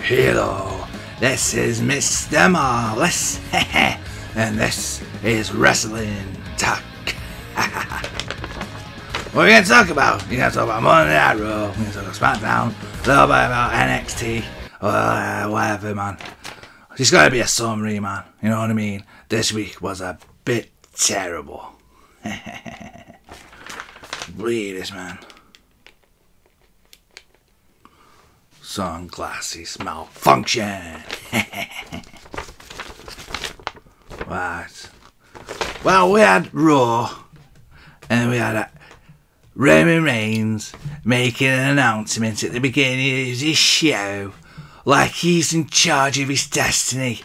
Hello, this is Mr. Marvelous, and this is Wrestling Talk. What are we going to talk about? We're going to talk about Monday Night Raw, we're going to talk about Smackdown, a little bit about NXT, whatever, man. It's got to be a summary, man, you know what I mean? This week was a bit terrible. Bleeders, man. Sunglasses malfunction. Right. Well, we had Raw, and we had Roman Reigns making an announcement at the beginning of his show, like he's in charge of his destiny,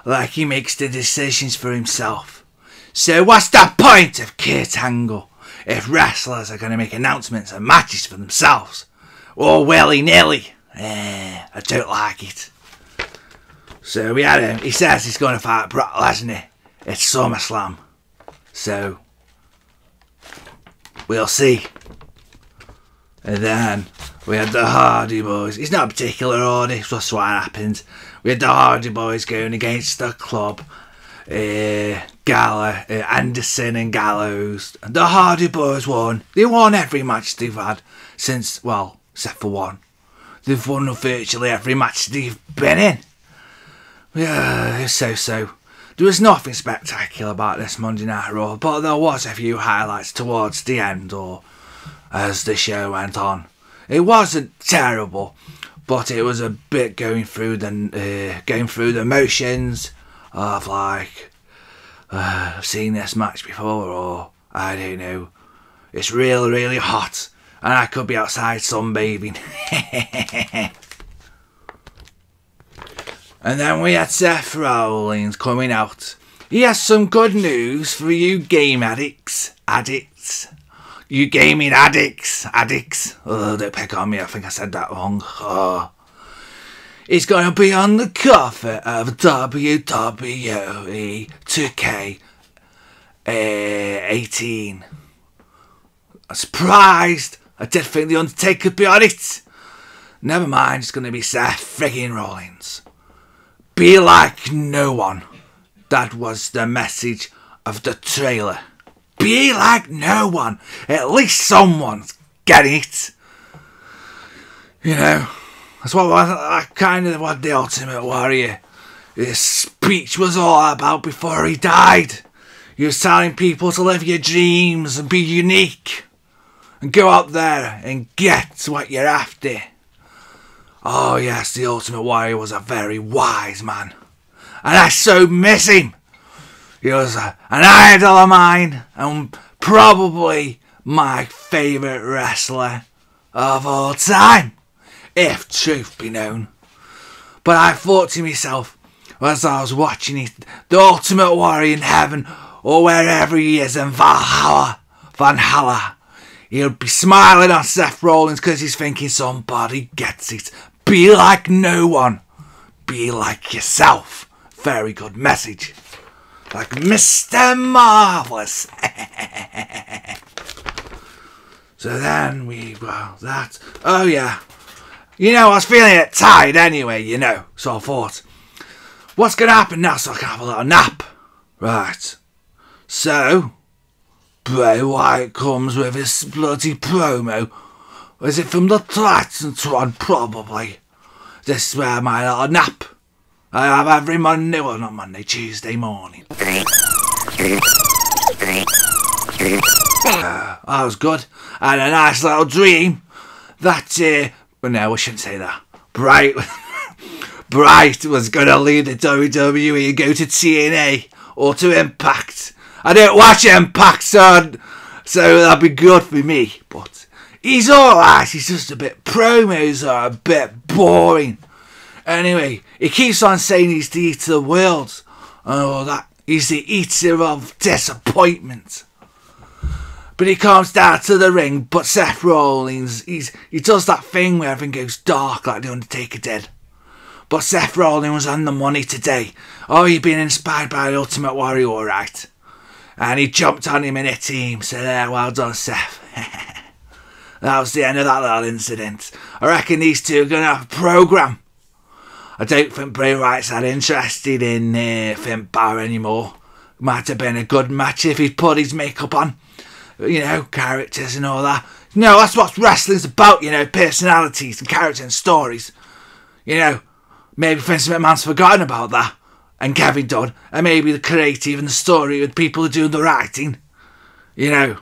like he makes the decisions for himself. So what's the point of Kurt Angle if wrestlers are going to make announcements and matches for themselves? Or willy-nilly? I don't like it. So we had him. He says he's going to fight Brock Lesnar at SummerSlam. So we'll see. And then we had the Hardy Boys. It's not a particular order, it's just what happened. We had the Hardy Boys going against the Club, Anderson and Gallows. And the Hardy Boys won. They won every match they've had since, well, except for one. They've won virtually every match they've been in. Yeah, so. There was nothing spectacular about this Monday Night Raw, but there was a few highlights towards the end, or as the show went on. It wasn't terrible, but it was a bit going through the motions of like, I've seen this match before, or I don't know, it's really, really hot. And I could be outside sunbathing. And then we had Seth Rollins coming out. He has some good news for you game addicts. You gaming addicts. Oh, don't pick on me, I think I said that wrong. Oh. He's going to be on the cover of WWE 2K18. I'm surprised. I did think The Undertaker would be on it. Never mind, it's going to be Seth friggin' Rollins. Be like no one. That was the message of the trailer. Be like no one. At least someone's getting it. You know, that's kind of what the Ultimate Warrior, his speech was all about before he died. He was telling people to live your dreams and be unique. And go out there and get what you're after. Oh yes, the Ultimate Warrior was a very wise man. And I so miss him. He was an idol of mine and probably my favourite wrestler of all time, if truth be known. But I thought to myself, as I was watching it, the Ultimate Warrior in heaven, or wherever he is in Valhalla, he'll be smiling on Seth Rollins because he's thinking somebody gets it. Be like no one. Be like yourself. Very good message. Like Mr. Marvelous. So then oh yeah. You know, I was feeling it tired anyway, you know. So I thought, what's going to happen now so I can have a little nap? Right. So Bray Wyatt comes with his bloody promo. Is it from the Titans one? Probably. This is where my little nap I have every Monday, well not Monday, Tuesday morning. That was good. I had a nice little dream that, well no, I shouldn't say that. Bright was going to leave the WWE and go to TNA or to Impact. I don't watch Impact, son, so that'd be good for me. But he's alright, he's just a bit, promos are a bit boring. Anyway, he keeps on saying he's the eater of worlds. And all that, he's the eater of disappointment. But he comes down to the ring, but Seth Rollins, he does that thing where everything goes dark like The Undertaker did. But Seth Rollins was on the money today. Oh, you've been inspired by the Ultimate Warrior, alright. And he jumped on him in a team, said, well done, Seth. That was the end of that little incident. I reckon these two are going to have a programme. I don't think Bray Wyatt's that interested in Finn Balor anymore. Might have been a good match if he'd put his makeup on. You know, characters and all that. No, that's what wrestling's about, you know, personalities and characters and stories. You know, maybe Vince McMahon's forgotten about that. And Kevin Dunn. And maybe the creative and the story with people who do the writing. You know.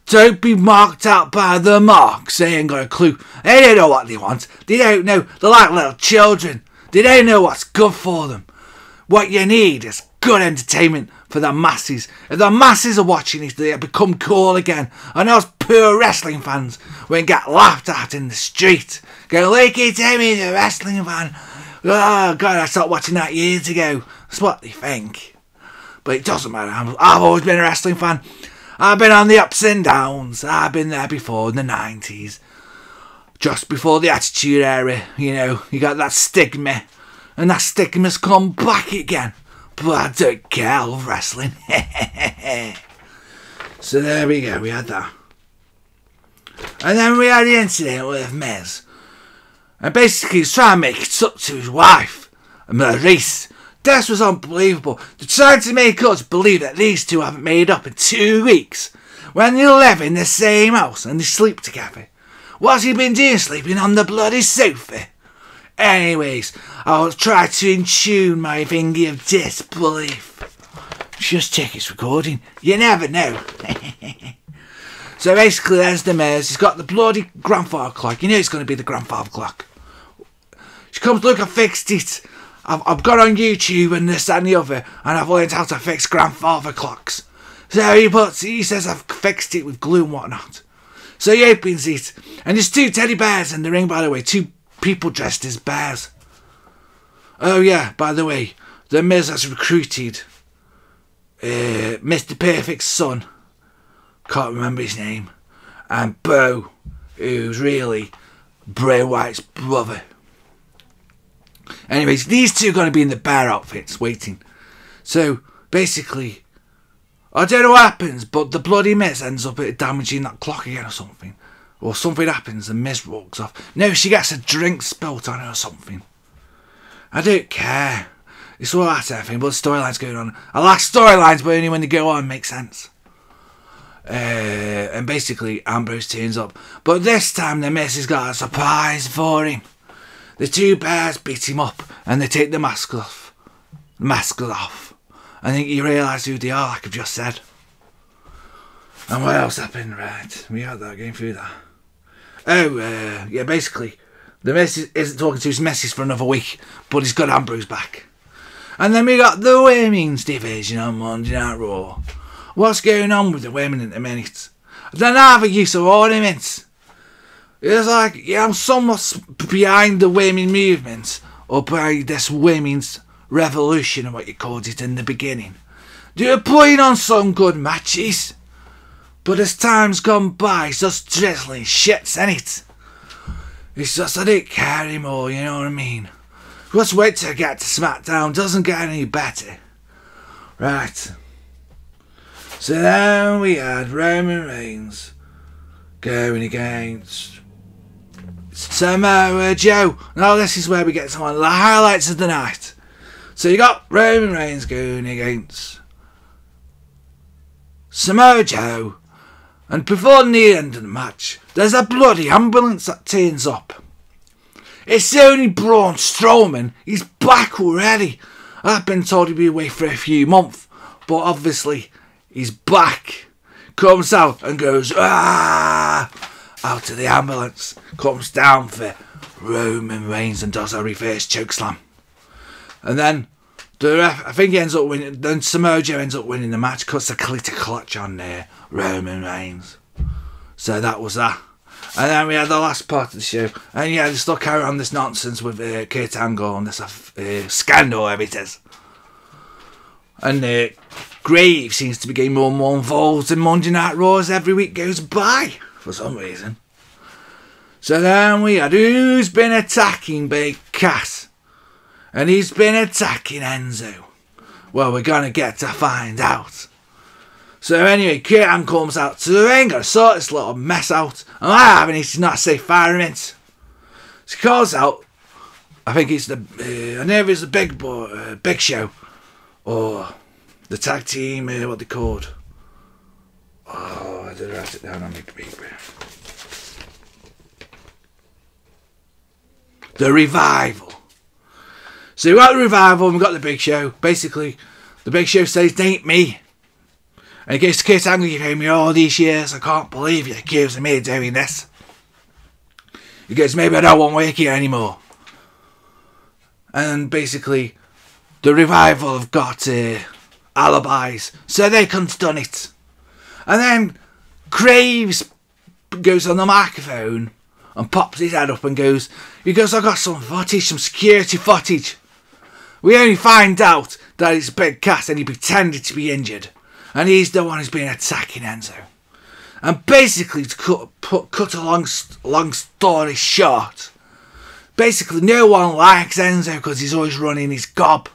Don't be marked out by the marks. They ain't got a clue. They don't know what they want. They don't know. They're like little children. They don't know what's good for them. What you need is good entertainment for the masses. If the masses are watching it, they'll become cool again. And those poor wrestling fans won't get laughed at in the street. Go, look at him, he's a wrestling fan. Oh, God, I stopped watching that years ago. That's what they think. But it doesn't matter. I've always been a wrestling fan. I've been on the ups and downs. I've been there before in the 90s. Just before the Attitude Era, you know, you got that stigma. And that stigma's come back again. But I don't care, I love wrestling. So there we go, we had that. And then we had the incident with Miz. And basically he's trying to make it up to his wife, Maurice. This was unbelievable. They're trying to make us believe that these two haven't made up in 2 weeks. When they live in the same house and they sleep together. What's he been doing sleeping on the bloody sofa? Anyways, I'll try to intune my thingy of disbelief. Just check it's recording. You never know. So basically there's the Miz. He's got the bloody grandfather clock. You know it's going to be the grandfather clock. She comes, look, I fixed it. I've got on YouTube and this, that and the other. And I've learned how to fix grandfather clocks. So he says I've fixed it with glue and whatnot. So he opens it. And there's 2 teddy bears in the ring, by the way. 2 people dressed as bears. Oh yeah, by the way, the Miz has recruited Mr. Perfect's son. Can't remember his name. And Bo, who's really Bray Wyatt's brother. Anyways, these 2 are going to be in the bear outfits waiting. So basically, I don't know what happens, but the bloody Miz ends up damaging that clock again or something. Or something happens and Miz walks off. No, she gets a drink spilt on her or something. I don't care. It's all that everything, but the storyline's going on. I like storylines, but only when they go on and make sense. And basically, Ambrose turns up. But this time, the Miz has got a surprise for him. The 2 bears beat him up and they take the mask off. I think you realise who they are, like I've just said. And what else happened? Right, we had that, going through that. Oh, yeah, basically, the Miz isn't talking to his missus for another week, but he's got Ambrose back. And then we got the women's division on Monday Night Raw. What's going on with the women at the minute? I don't have a use of ornaments. It's like, yeah, I'm somewhat behind the women movement, or by this women's revolution, or what you called it in the beginning. They're putting on some good matches. But as time's gone by, it's just drizzling shits, innit? It's just, I don't care anymore, you know what I mean? Let's wait till I get to Smackdown, doesn't get any better. Right. So then we had Roman Reigns going against Samoa Joe. Now this is where we get to one of the highlights of the night. So you got Roman Reigns going against Samoa Joe. And before the end of the match, there's a bloody ambulance that turns up. It's only Braun Strowman. He's back already. I've been told he'd be away for a few months, but obviously he's back. Comes out and goes, ah, out of the ambulance. Comes down for Roman Reigns and does a reverse chokeslam. And then the ref, I think he ends up winning. Then Samoa Joe ends up winning the match. Cuts a cleater clutch on there, Roman Reigns. So that was that. And then we had the last part of the show. And yeah, they still carry on this nonsense with Kurt Angle and this scandal, whatever it is. And Graves seems to be getting more and more involved in Monday Night Raw as every week goes by, for some reason. So then we had who's been attacking Big Cass. And he's been attacking Enzo. Well, we're going to get to find out. So anyway, Kurt Angle comes out to the ring, got to sort this little mess out. And I having it, not a safe environment. So he calls out I think it's the I know it's the Big Show, or the tag team. What they called? Oh, I did write it down on my paper. The Revival. So we got the Revival and we got the Big Show. Basically, the Big Show says, "It ain't me." And he goes to Kurt Angle, "You've known me all these years. I can't believe you're accusing me of doing this." He goes, "Maybe I don't want to work here anymore." And basically, the Revival have got alibis, so they couldn't have done it. And then Graves goes on the microphone and pops his head up and goes, "I got some footage, some security footage. We only find out that it's Big Cass and he pretended to be injured. And he's the one who's been attacking Enzo." And basically, to cut a long story short, basically no one likes Enzo because he's always running his gob.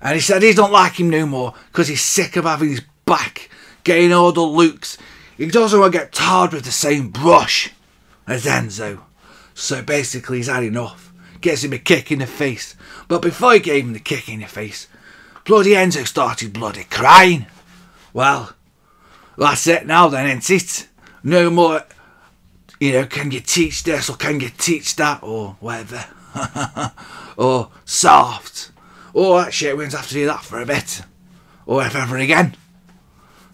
And he said he don't like him no more because he's sick of having his back getting all the looks. He doesn't want to get tarred with the same brush as Enzo. So basically he's had enough. Gets him a kick in the face. But before he gave him the kick in the face, bloody Enzo started bloody crying. Well, that's it now then, ain't it? No more, can you teach this or can you teach that or whatever. Or soft. Or that shit, we won't have to do that for a bit. Or if ever again.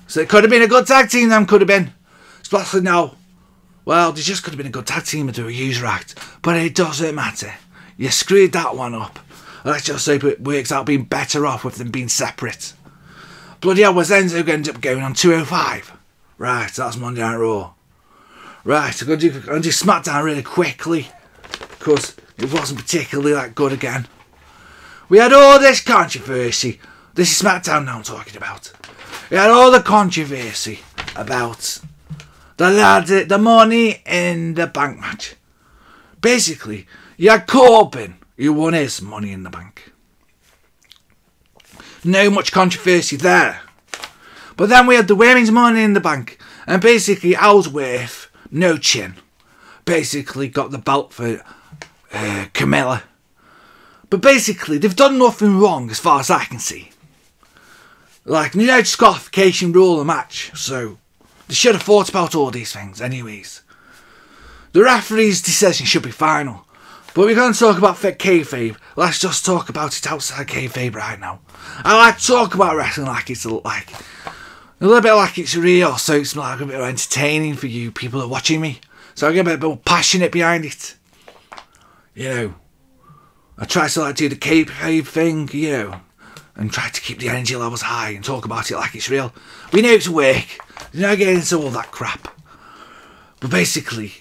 So it could have been a good tag team then, could have been. Especially now. Well, they just could have been a good tag team and do a user act. But it doesn't matter. You screwed that one up. Let's just say it works out being better off with them being separate. Bloody hell, was Enzo going to end up going on 205? Right, that's Monday Night Raw. Right, I'm going to do SmackDown really quickly, because it wasn't particularly that good again. We had all this controversy. This is SmackDown now I'm talking about. We had all the controversy about the Money in the Bank match. Basically, you had Corbin, who won his Money in the Bank. No much controversy there. But then we had the women's Money in the Bank. And basically, Ellsworth, no chin, basically got the belt for Camilla. But basically, they've done nothing wrong as far as I can see. Like, disqualification rule the match. So, they should have thought about all these things anyways. The referee's decision should be final. But we're going to talk about fit kayfabe. Let's just talk about it outside kayfabe right now. I like to talk about wrestling like it's a little bit like it's real, so it's like a bit entertaining for you people that are watching me. So I get a bit more passionate behind it. I try to do the kayfabe thing, and try to keep the energy levels high and talk about it like it's real. We know it's work. You're not getting into all that crap. But basically,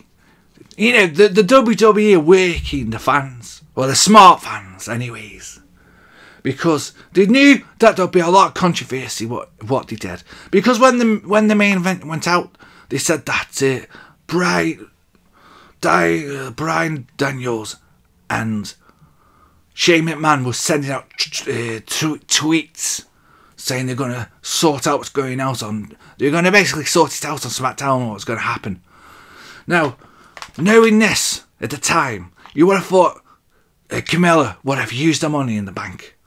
the WWE are working the fans, or the smart fans anyways, because they knew that there'd be a lot of controversy what they did. Because when the main event went out, they said that Brian Daniels and Shane McMahon was sending out tweets saying they're going to sort out what's going on. They're going to basically sort it out on SmackDown what's going to happen. Now, knowing this at the time, you would have thought Camilla would have used her Money in the Bank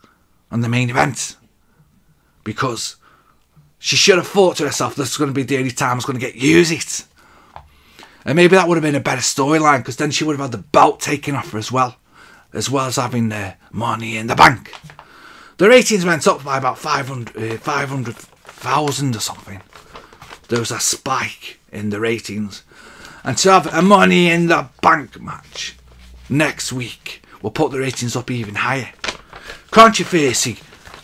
on the main event, because she should have thought to herself, this is going to be the only time I was going to use it. And maybe that would have been a better storyline, because then she would have had the belt taken off her as well as having the Money in the Bank. The ratings went up by about 500,000 or something. There was a spike in the ratings. And to have a Money in the Bank match next week will put the ratings up even higher. Controversy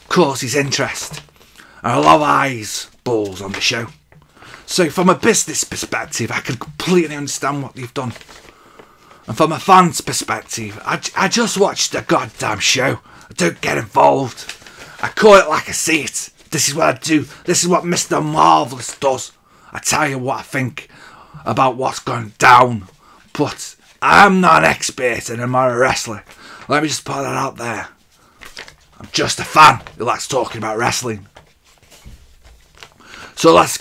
causes interest, and a lot of eyeballs on the show. So from a business perspective, I can completely understand what they've done. And from a fan's perspective, I just watch the goddamn show. I don't get involved. I call it like I see it. This is what I do. This is what Mr. Marvelous does. I tell you what I think about what's going down. But I'm not an expert and I'm not a wrestler. Let me just put that out there. I'm just a fan who likes talking about wrestling. So that's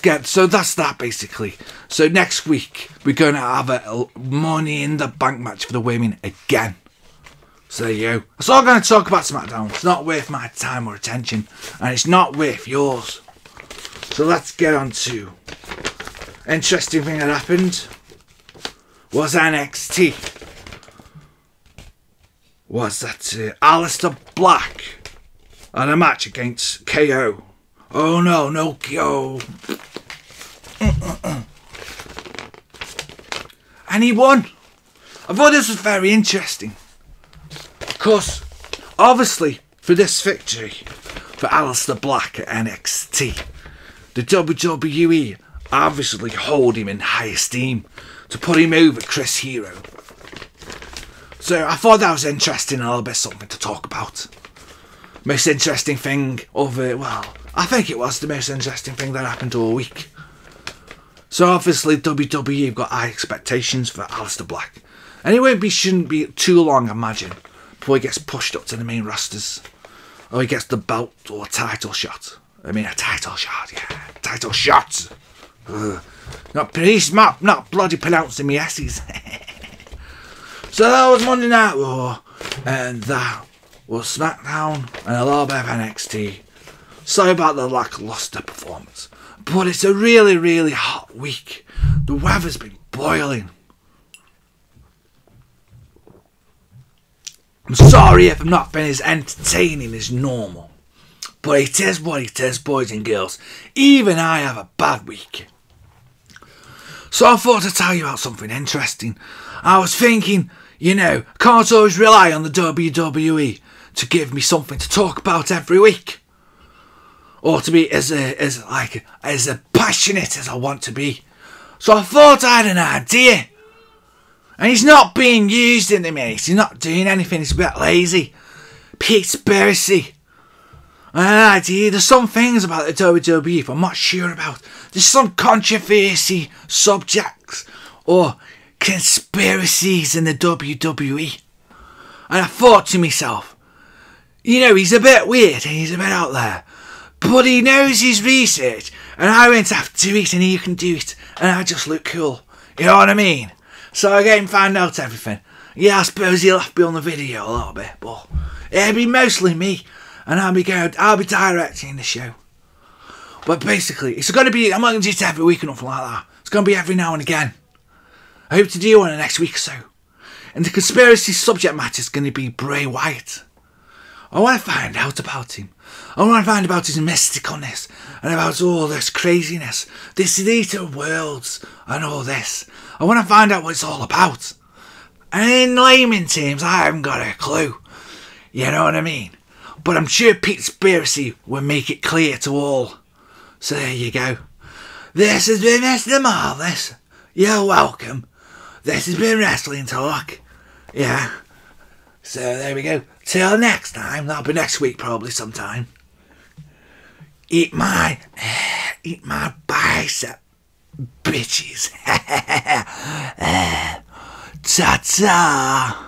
that basically. So next week we're going to have a Money in the Bank match for the women again. So there you go. That's all I'm going to talk about Smackdown. It's not worth my time or attention, and it's not worth yours. So let's get on to interesting thing that happened was NXT. Was that Aleister Black had a match against KO. Oh no, no KO. And he won. I thought this was very interesting. Because, obviously, for this victory, for Aleister Black at NXT, the WWE obviously hold him in high esteem to put him over Chris Hero. So I thought that was interesting, a little bit something to talk about. Most interesting thing I think it was the most interesting thing that happened all week. So obviously WWE have got high expectations for Aleister Black. And it shouldn't be too long, I imagine, before he gets pushed up to the main rosters. Or he gets the belt or title shot. I mean a title shot, yeah. Title shot. Not bloody pronouncing me S's. So that was Monday Night Raw. And that was Smackdown and a little bit of NXT. Sorry about the lackluster performance. But it's a really, really hot week. The weather's been boiling. I'm sorry if I'm not been as entertaining as normal. But it is what it is, boys and girls. Even I have a bad week. So I thought to tell you about something interesting. I was thinking, I can't always rely on the WWE to give me something to talk about every week. Or to be as passionate as I want to be. So I thought I had an idea. And he's not being used in the minute. He's not doing anything. He's a bit lazy. Conspiracy. An idea. There's some things about the WWE I'm not sure about. There's some controversy subjects or conspiracies in the WWE. And I thought to myself, he's a bit weird and he's a bit out there. But he knows his research. And I won't have to do it and he can do it. And I just look cool. You know what I mean? So I get him find out everything. Yeah, I suppose he'll have to be on the video a little bit. But it'll be mostly me. And I'll be directing the show. But basically, it's going to be, I'm not going to do it every week or nothing like that. It's going to be every now and again. I hope to do one in the next week or so. And the conspiracy subject matter is going to be Bray Wyatt. I want to find out about him. I want to find about his mysticalness and about all this craziness, this elite of worlds and all this. I want to find out what it's all about. And in layman terms, I haven't got a clue. You know what I mean? But I'm sure Conspiracy will make it clear to all. So there you go. This has been Mr. Marvelous. You're welcome. This has been Wrestling Talk. Yeah. So there we go. Till next time. That'll be next week probably sometime. Eat my bicep, bitches. Ta-ta.